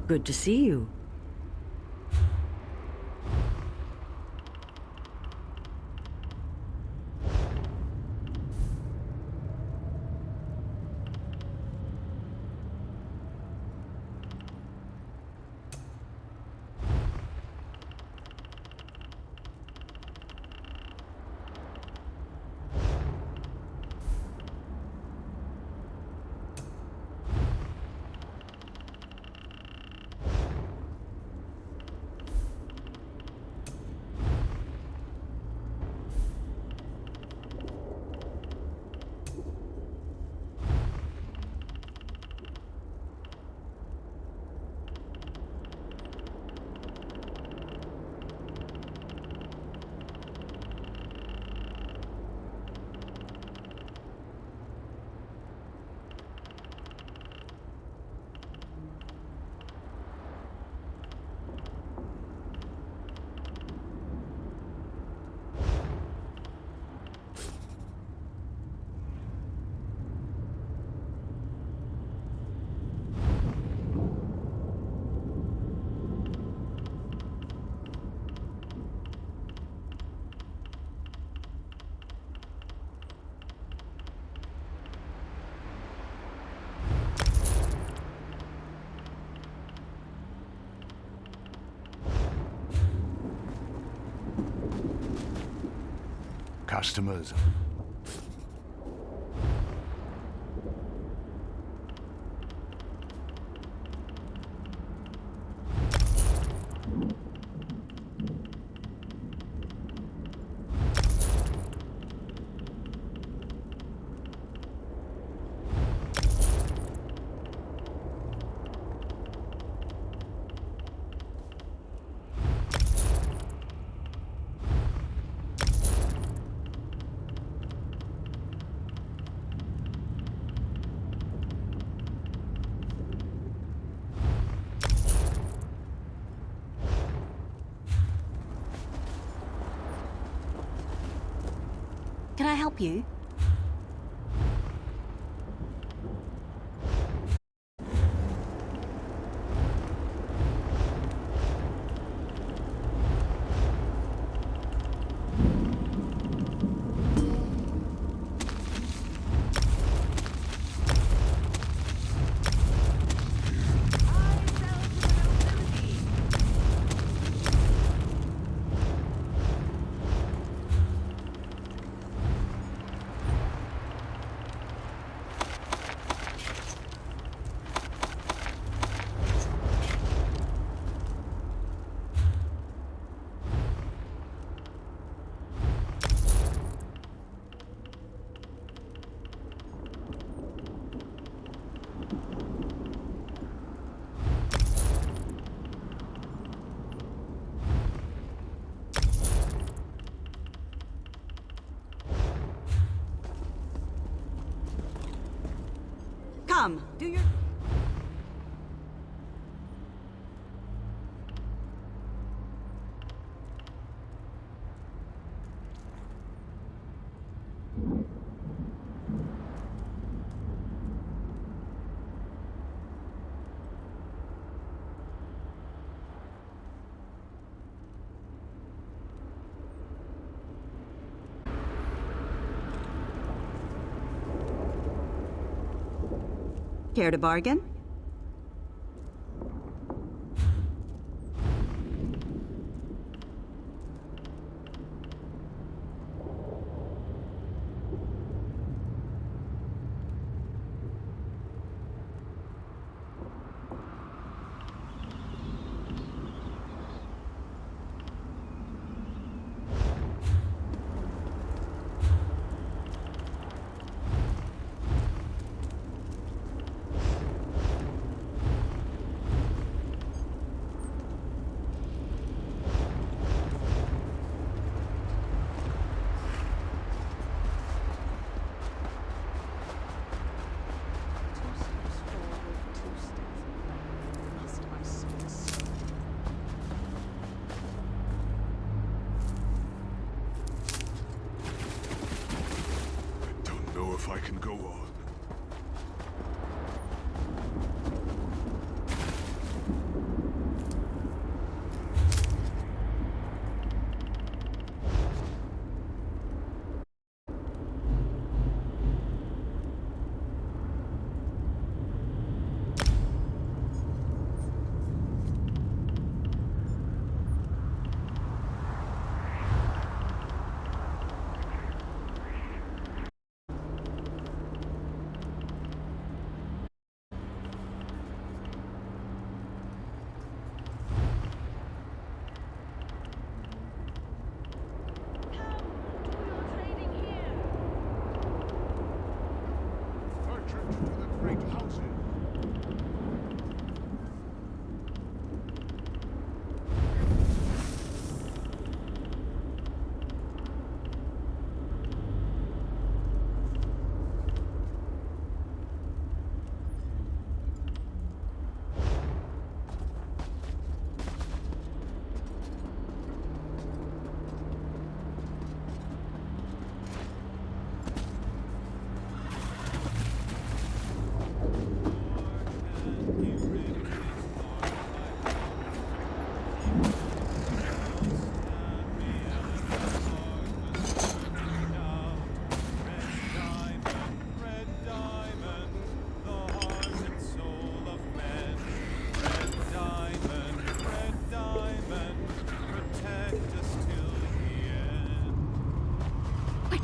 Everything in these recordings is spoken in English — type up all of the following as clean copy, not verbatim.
Good to see you. Customers. Can I help you? Come, do your... Care to bargain? If I can go on.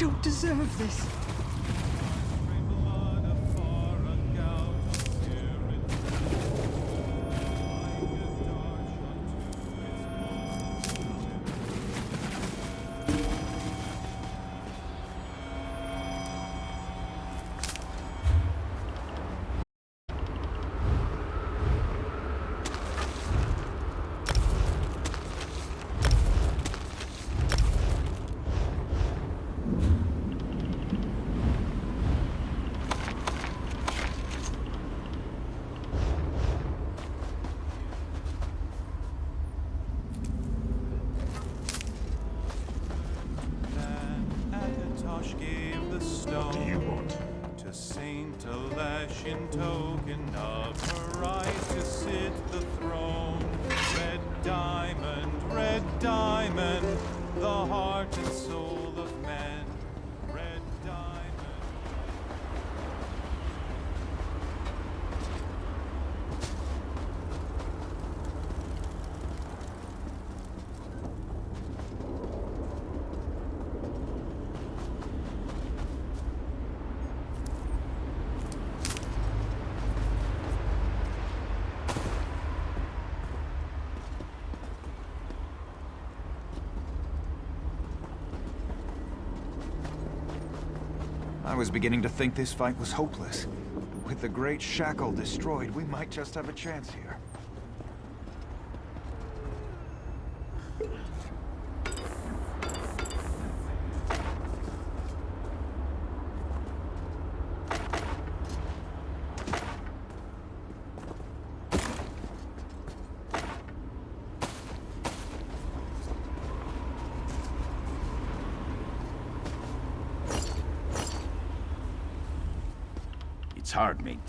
don't deserve this. Gave the stone What do you want? to Saint Alesh in token of her right to sit the throne. Red diamond, the heart and soul of men. Red diamond. I was beginning to think this fight was hopeless. With the Great Shackle destroyed, we might just have a chance here. It's hard, mate.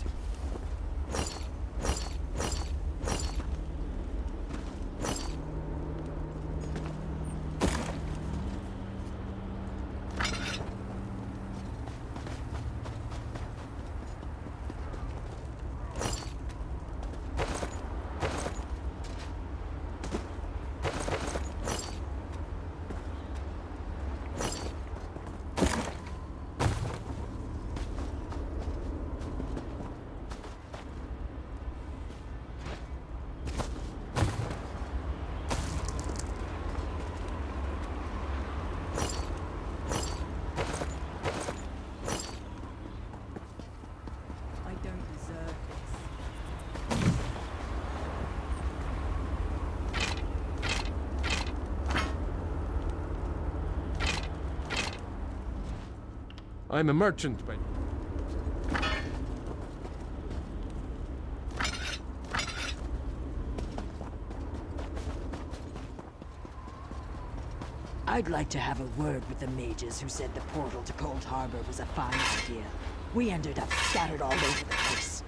I'm a merchant, but I'd like to have a word with the mages who said the portal to Cold Harbor was a fine idea. We ended up scattered all over the place.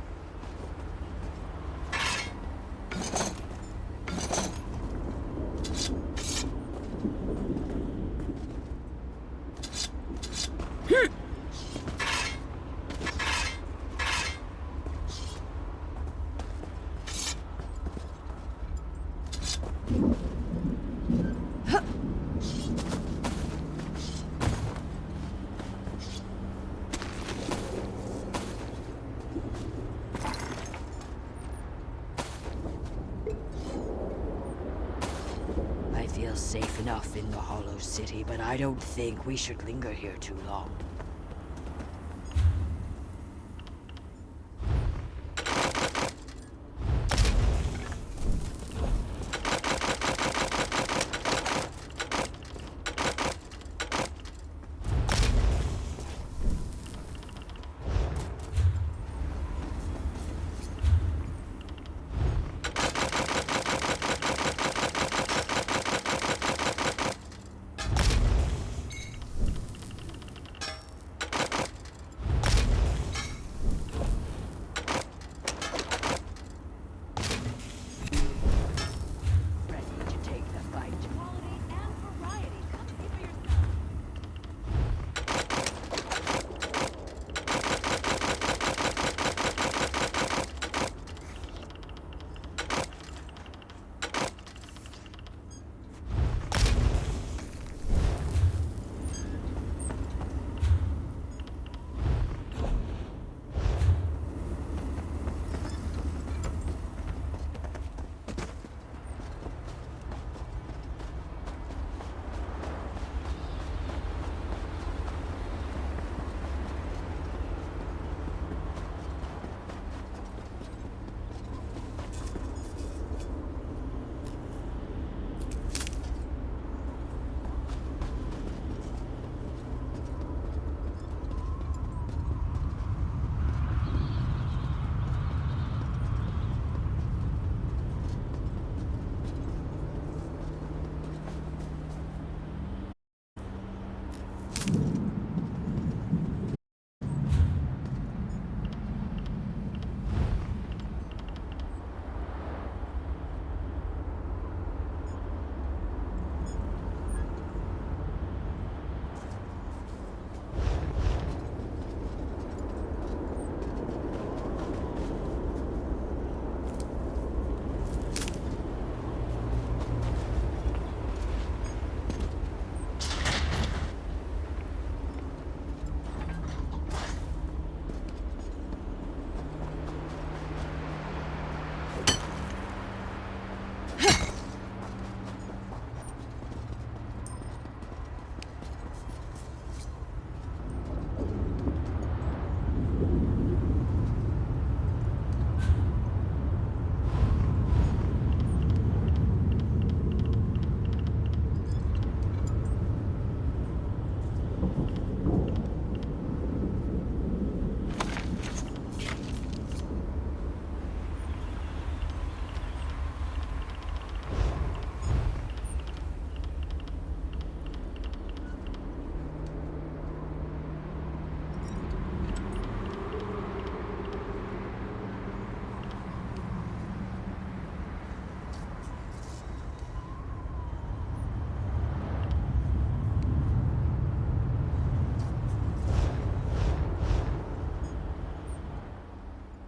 I feel safe enough in the Hollow City, but I don't think we should linger here too long.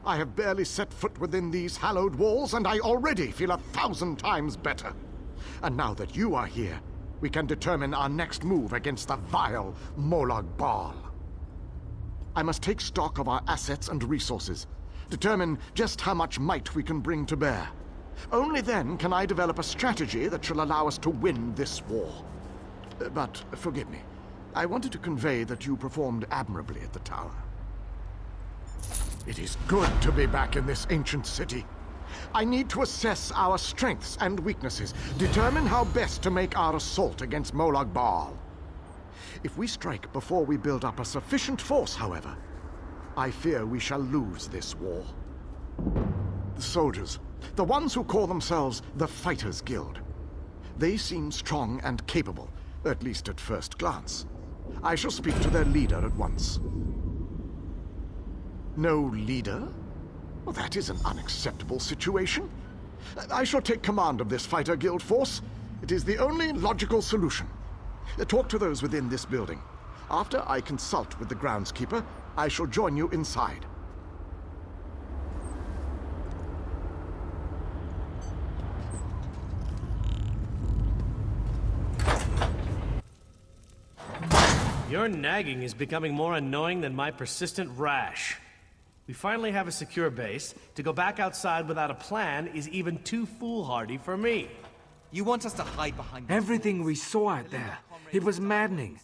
I have barely set foot within these hallowed walls, and I already feel 1,000 times better. And now that you are here, we can determine our next move against the vile Molag Bal. I must take stock of our assets and resources, determine just how much might we can bring to bear. Only then can I develop a strategy that shall allow us to win this war. But forgive me, I wanted to convey that you performed admirably at the tower. It is good to be back in this ancient city. I need to assess our strengths and weaknesses, determine how best to make our assault against Molag Bal. If we strike before we build up a sufficient force, however, I fear we shall lose this war. The soldiers, the ones who call themselves the Fighters Guild, they seem strong and capable, at least at first glance. I shall speak to their leader at once. No leader? Well, that is an unacceptable situation. I shall take command of this Fighter Guild force. It is the only logical solution. Talk to those within this building. After I consult with the groundskeeper, I shall join you inside. Your nagging is becoming more annoying than my persistent rash. We finally have a secure base. To go back outside without a plan is even too foolhardy for me. You want us to hide behind Everything we saw out there, it was maddening.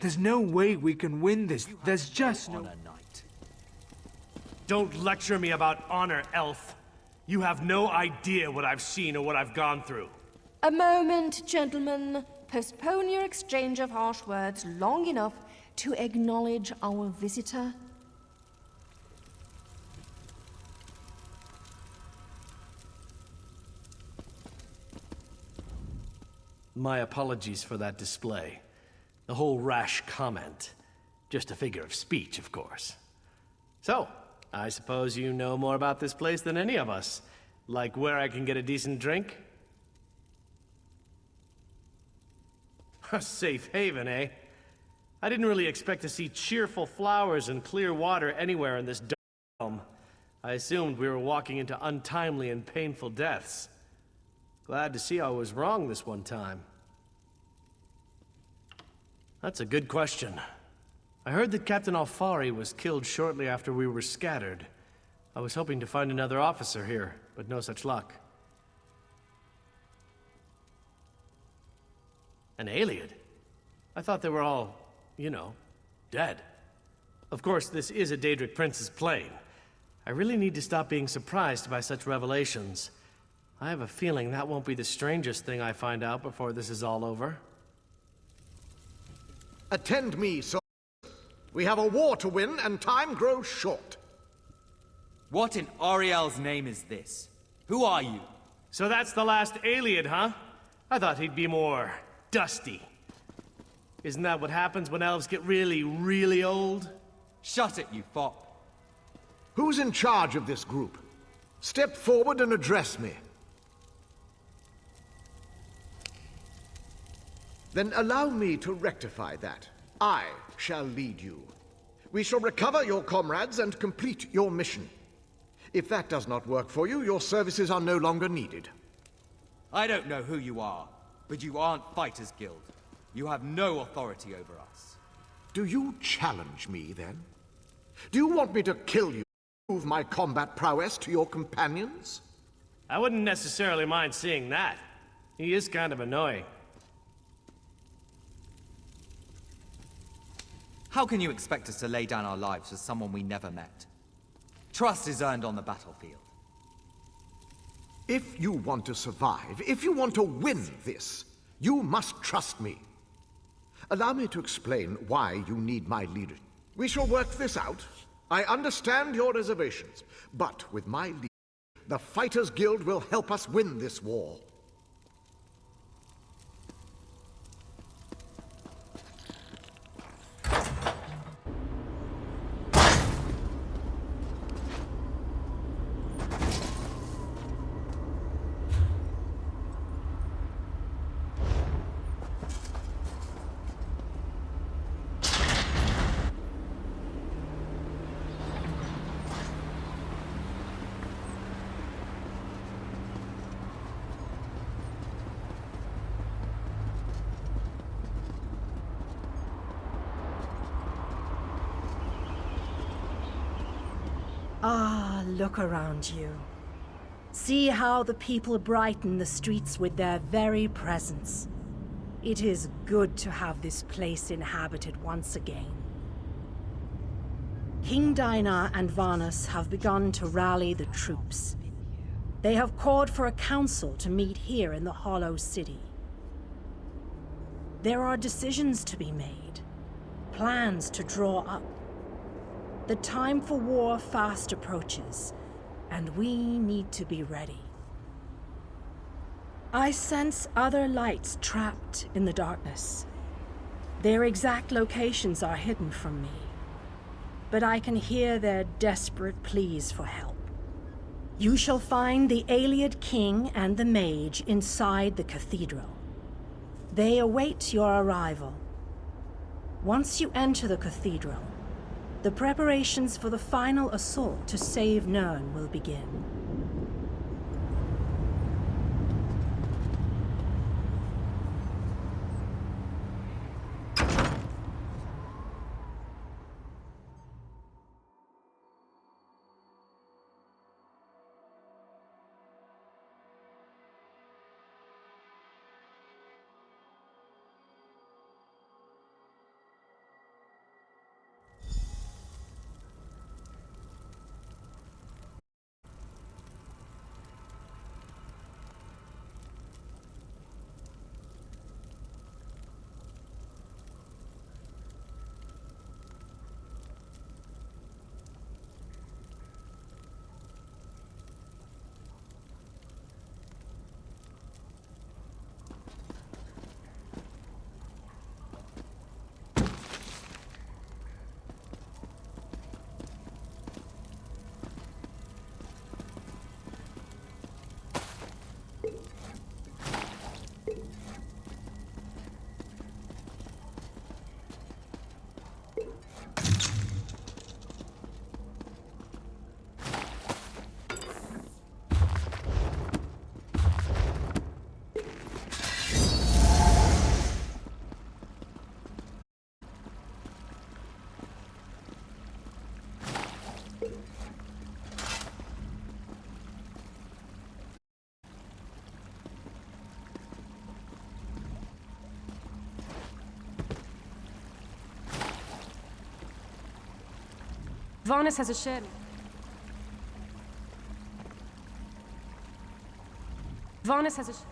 There's no way we can win this. There's just no... Don't lecture me about honor, elf. You have no idea what I've seen or what I've gone through. A moment, gentlemen. Postpone your exchange of harsh words long enough to acknowledge our visitor. My apologies for that display. The whole rash comment. Just a figure of speech, of course. So, I suppose you know more about this place than any of us. Like where I can get a decent drink? A safe haven, eh? I didn't really expect to see cheerful flowers and clear water anywhere in this dark realm. I assumed we were walking into untimely and painful deaths. Glad to see I was wrong this one time. That's a good question. I heard that Captain Alfari was killed shortly after we were scattered. I was hoping to find another officer here, but no such luck. An Iliad? I thought they were all, you know, dead. Of course, this is a Daedric Prince's plane. I really need to stop being surprised by such revelations. I have a feeling that won't be the strangest thing I find out before this is all over. Attend me, soldiers. We have a war to win, and time grows short. What in Ariel's name is this? Who are you? So that's the last Iliad, huh? I thought he'd be more dusty. Isn't that what happens when elves get really, really old? Shut it, you fop. Who's in charge of this group? Step forward and address me. Then allow me to rectify that. I shall lead you. We shall recover your comrades and complete your mission. If that does not work for you, your services are no longer needed. I don't know who you are, but you aren't Fighters Guild. You have no authority over us. Do you challenge me, then? Do you want me to kill you and prove my combat prowess to your companions? I wouldn't necessarily mind seeing that. He is kind of annoying. How can you expect us to lay down our lives for someone we never met? Trust is earned on the battlefield. If you want to survive, if you want to win this, you must trust me. Allow me to explain why you need my leadership. We shall work this out. I understand your reservations, but with my leadership, the Fighters Guild will help us win this war. Ah, look around you. See how the people brighten the streets with their very presence. It is good to have this place inhabited once again. King Dinar and Varnus have begun to rally the troops. They have called for a council to meet here in the Hollow City. There are decisions to be made, plans to draw up. The time for war fast approaches, and we need to be ready. I sense other lights trapped in the darkness. Their exact locations are hidden from me, but I can hear their desperate pleas for help. You shall find the Ayleid King and the Mage inside the cathedral. They await your arrival. Once you enter the cathedral, the preparations for the final assault to save Nirn will begin. Varnus has assured me. Varnus has assured.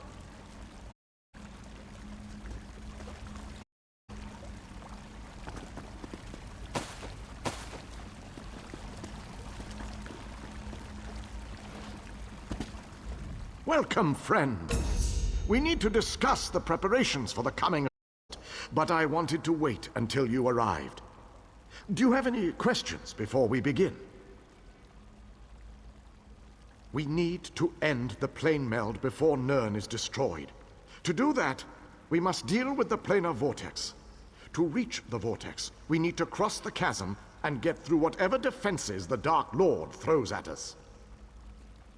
Welcome, friend. We need to discuss the preparations for the coming event, but I wanted to wait until you arrived. Do you have any questions before we begin? We need to end the plane meld before Nirn is destroyed. To do that, we must deal with the planar vortex. To reach the vortex, we need to cross the chasm and get through whatever defenses the Dark Lord throws at us.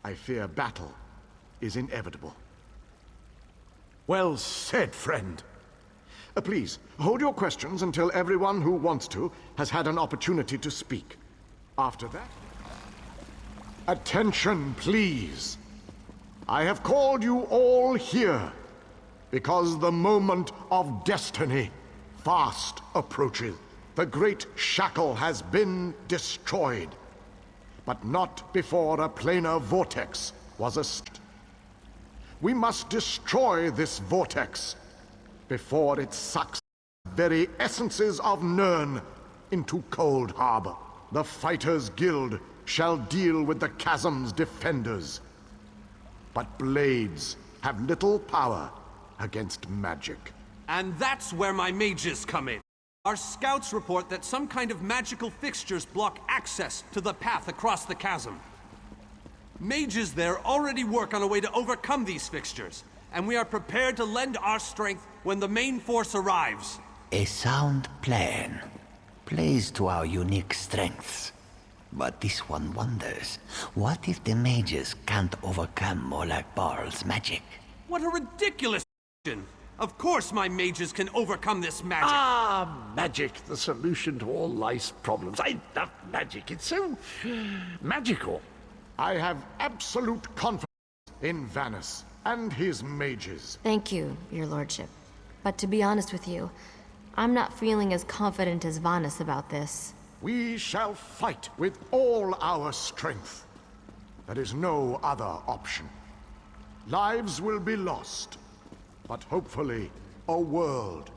I fear battle is inevitable. Well said, friend. Please, hold your questions until everyone who wants to has had an opportunity to speak. After that... Attention, please. I have called you all here because the moment of destiny fast approaches. The great shackle has been destroyed, but not before a planar vortex was established. We must destroy this vortex before it sucks the very essences of Nirn into Cold Harbor. The Fighters Guild shall deal with the chasm's defenders, but blades have little power against magic. And that's where my mages come in. Our scouts report that some kind of magical fixtures block access to the path across the chasm. Mages there already work on a way to overcome these fixtures, and we are prepared to lend our strength when the main force arrives. A sound plan. Plays to our unique strengths. But this one wonders, what if the mages can't overcome Molag Barl's magic? What a ridiculous question! Of course my mages can overcome this magic! Ah, magic, the solution to all life's problems. I love magic. It's so magical. I have absolute confidence in Vanus and his mages. Thank you, your lordship. But to be honest with you, I'm not feeling as confident as Vanus about this. We shall fight with all our strength. There is no other option. Lives will be lost, but hopefully a world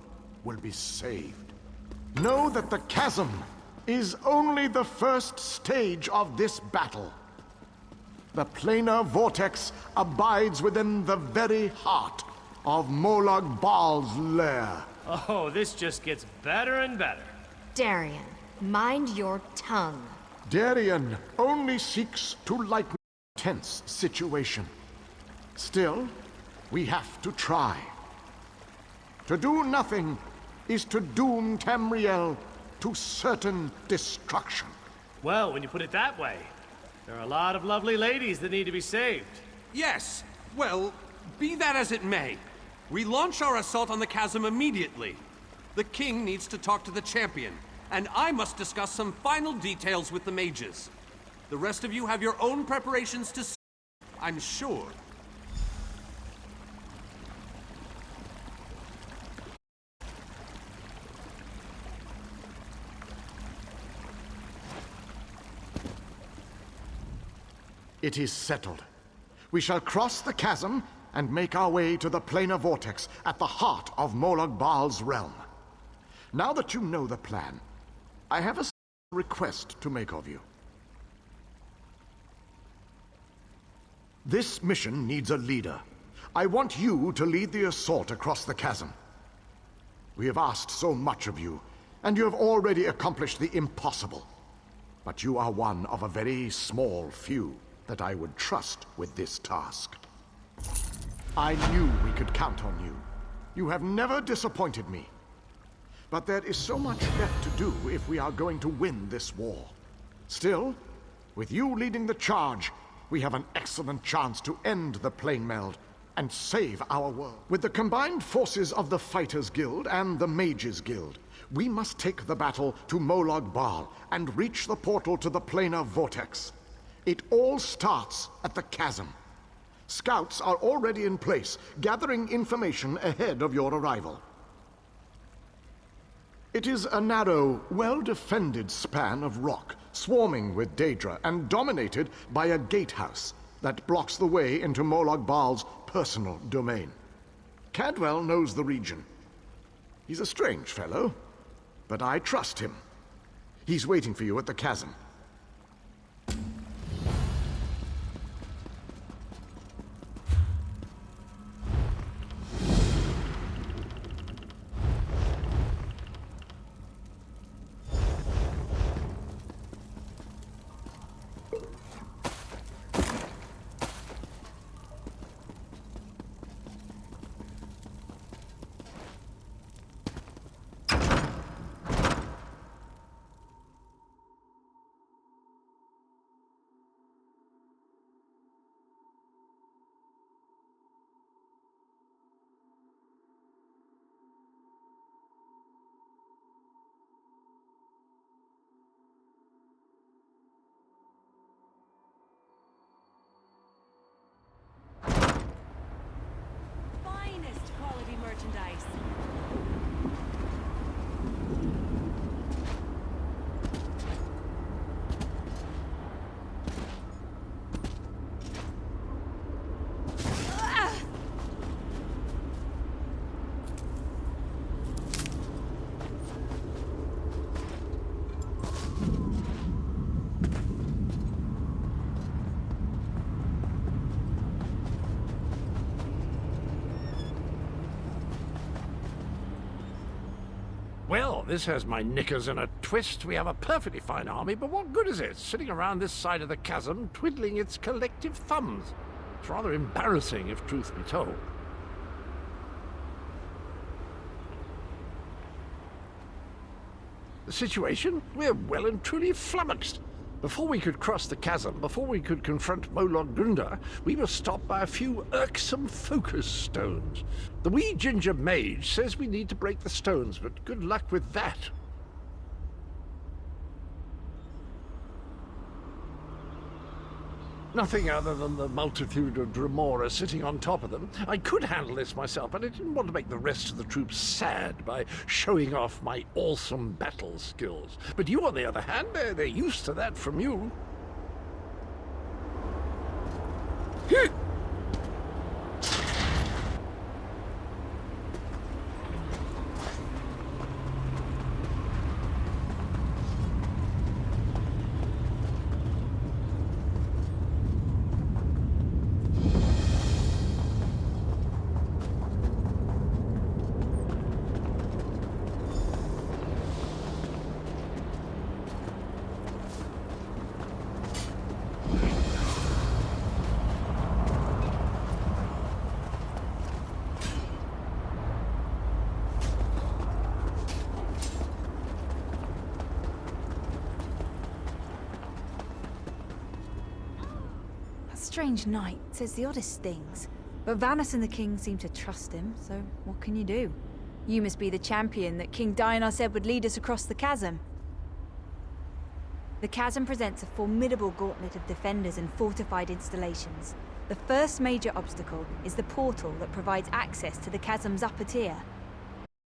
will be saved. Know that the chasm is only the first stage of this battle. The planar vortex abides within the very heart of Molag Bal's lair. Oh, this just gets better and better. Darian, mind your tongue. Darian only seeks to lighten a tense situation. Still, we have to try. To do nothing is to doom Tamriel to certain destruction. Well, when you put it that way, there are a lot of lovely ladies that need to be saved. Yes, well, be that as it may. We launch our assault on the chasm immediately. The king needs to talk to the champion, and I must discuss some final details with the mages. The rest of you have your own preparations to I'm sure. It is settled. We shall cross the chasm and make our way to the planar vortex at the heart of Molag Bal's realm. Now that you know the plan, I have a request to make of you. This mission needs a leader. I want you to lead the assault across the chasm. We have asked so much of you, and you have already accomplished the impossible. But you are one of a very small few that I would trust with this task. I knew we could count on you. You have never disappointed me. But there is so much left to do if we are going to win this war. Still, with you leading the charge, we have an excellent chance to end the plane meld and save our world. With the combined forces of the Fighters Guild and the Mages Guild, we must take the battle to Molag Bal and reach the portal to the planar vortex. It all starts at the chasm. Scouts are already in place, gathering information ahead of your arrival. It is a narrow, well-defended span of rock, swarming with Daedra and dominated by a gatehouse that blocks the way into Molag Bal's personal domain. Cadwell knows the region. He's a strange fellow, but I trust him. He's waiting for you at the chasm. Merchandise. Well, this has my knickers in a twist. We have a perfectly fine army, but what good is it sitting around this side of the chasm, twiddling its collective thumbs? It's rather embarrassing, if truth be told. The situation? We're well and truly flummoxed. Before we could cross the chasm, before we could confront Molog Grunda, we were stopped by a few irksome focus stones. The wee ginger mage says we need to break the stones, but good luck with that. Nothing other than the multitude of Dremora sitting on top of them. I could handle this myself, but I didn't want to make the rest of the troops sad by showing off my awesome battle skills. But you, on the other hand, they're used to that from you. Strange knight says the oddest things, but Vanus and the king seem to trust him, so what can you do? You must be the champion that King Dionysus said would lead us across the chasm. The chasm presents a formidable gauntlet of defenders and fortified installations. The first major obstacle is the portal that provides access to the chasm's upper tier.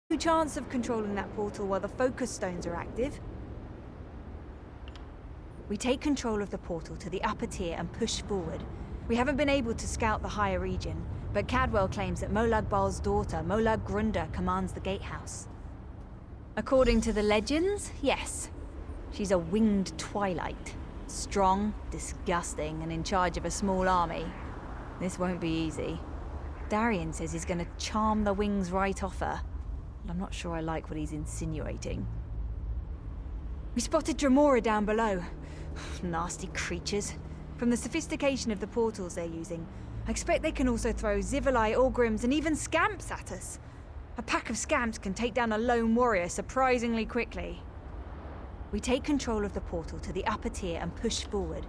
No chance of controlling that portal while the focus stones are active. We take control of the portal to the upper tier and push forward. We haven't been able to scout the higher region, but Cadwell claims that Molag Bal's daughter, Molag Grunda, commands the gatehouse. According to the legends, yes. She's a winged twilight. Strong, disgusting, and in charge of a small army. This won't be easy. Darian says he's gonna charm the wings right off her. But I'm not sure I like what he's insinuating. We spotted Dremora down below. Nasty creatures. From the sophistication of the portals they're using, I expect they can also throw Zivalai, Orgrims, and even Scamps at us. A pack of Scamps can take down a lone warrior surprisingly quickly. We take control of the portal to the upper tier and push forward.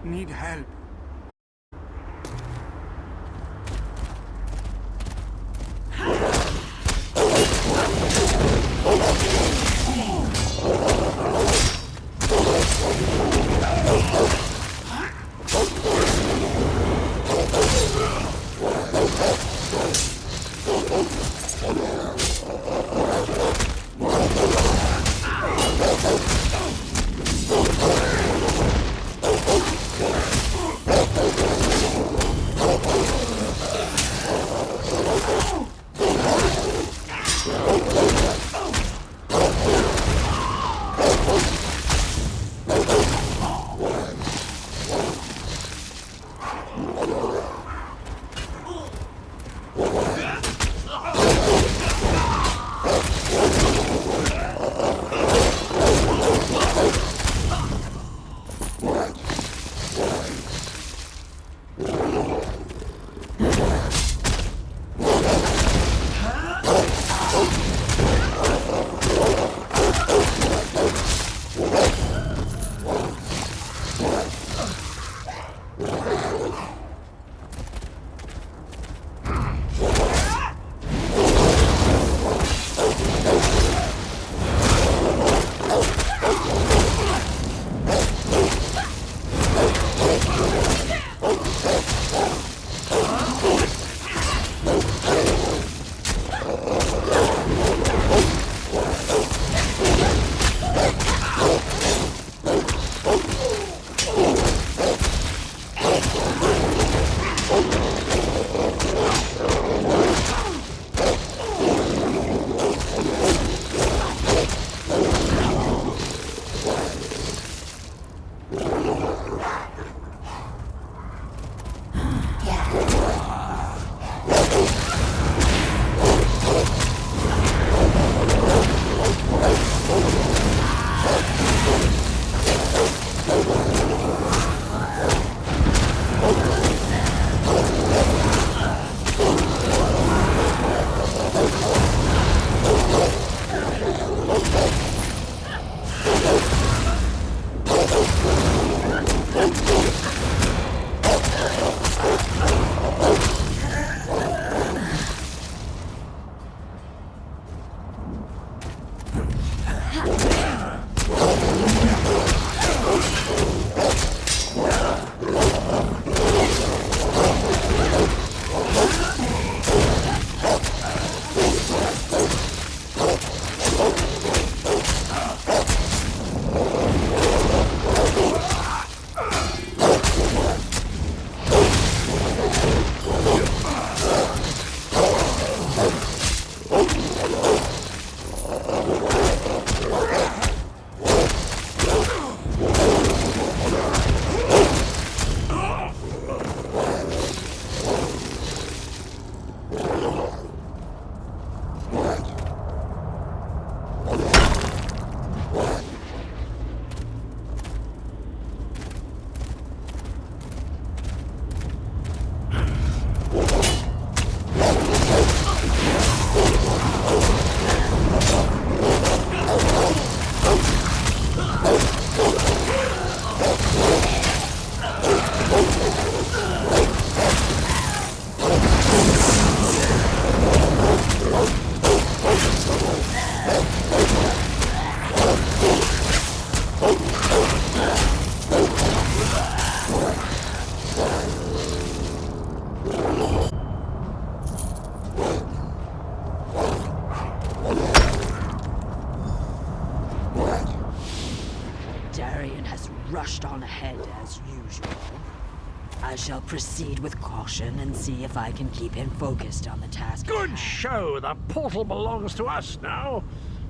Need help. rushed on ahead as usual. I shall proceed with caution and see if I can keep him focused on the task. Good show! The portal belongs to us now.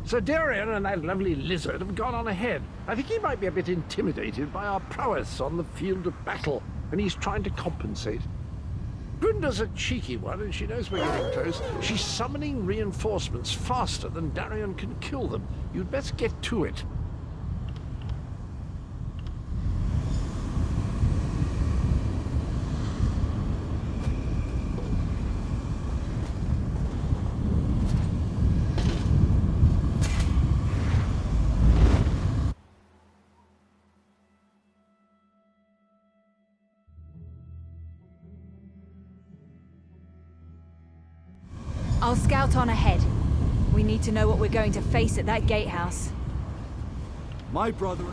Sir Darian and that lovely lizard have gone on ahead. I think he might be a bit intimidated by our prowess on the field of battle, and he's trying to compensate. Grunda's a cheeky one, and she knows we're getting close. She's summoning reinforcements faster than Darian can kill them. You'd best get to it. I'll scout on ahead. We need to know what we're going to face at that gatehouse. My brother...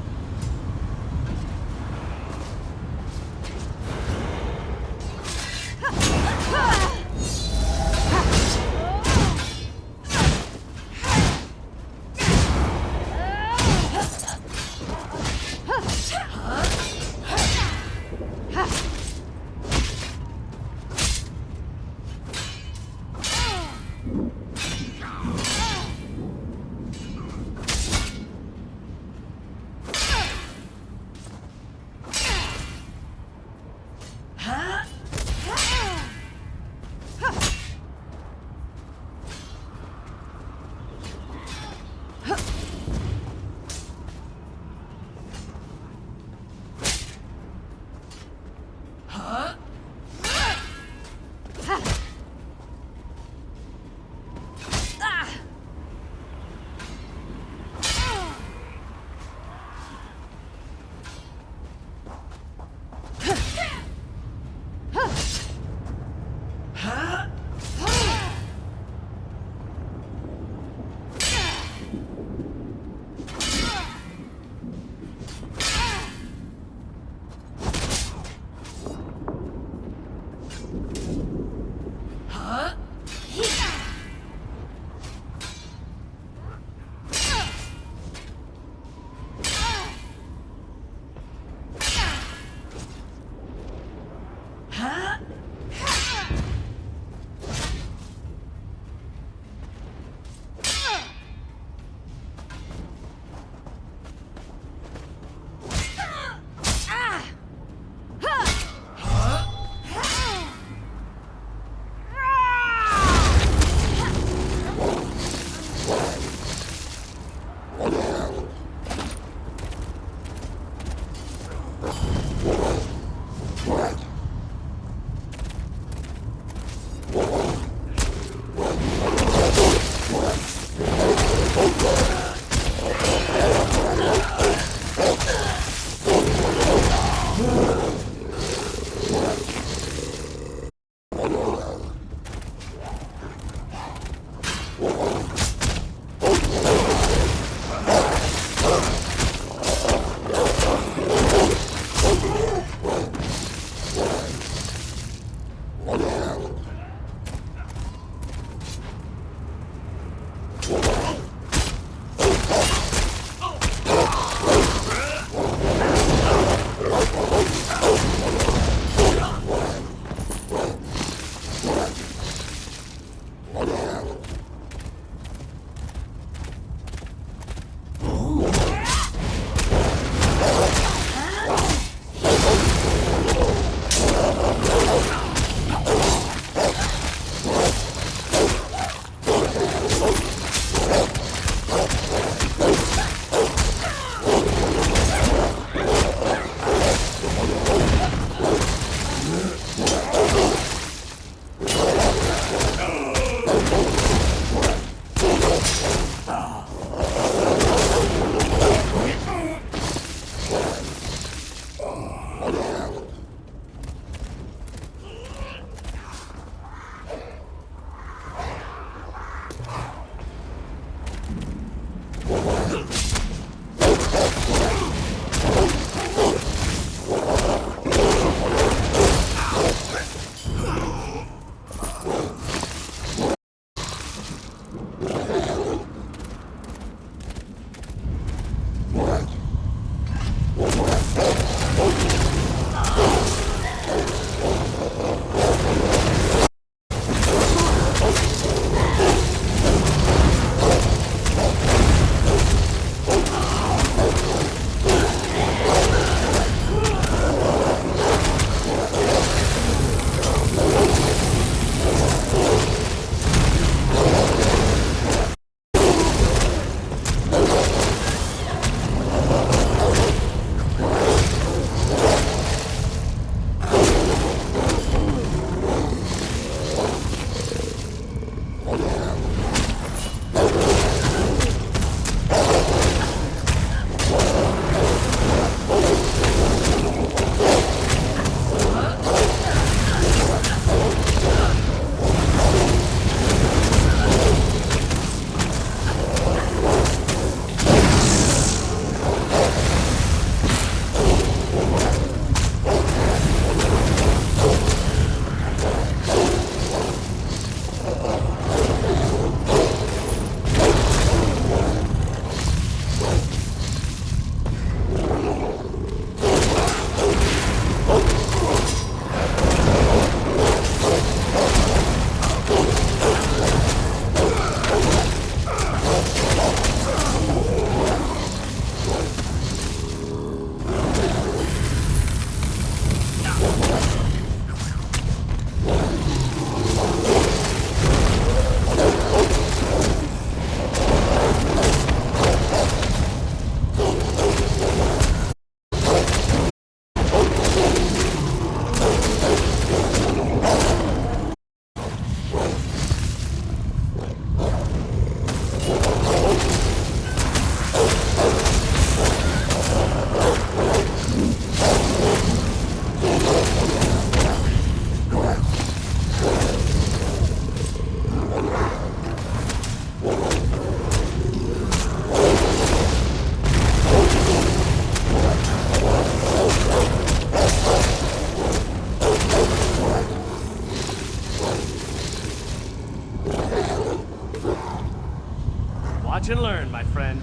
Watch and learn, my friend.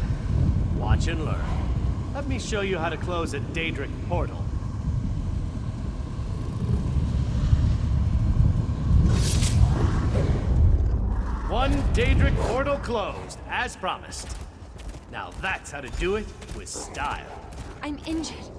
Watch and learn. Let me show you how to close a Daedric portal. One Daedric portal closed, as promised. Now that's how to do it with style. I'm injured.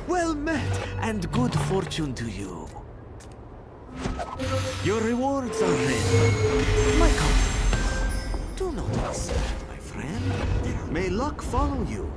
Well met, and good fortune to you. Your rewards are ready. My compliments. Do not be sad, my friend. friend. May luck follow you.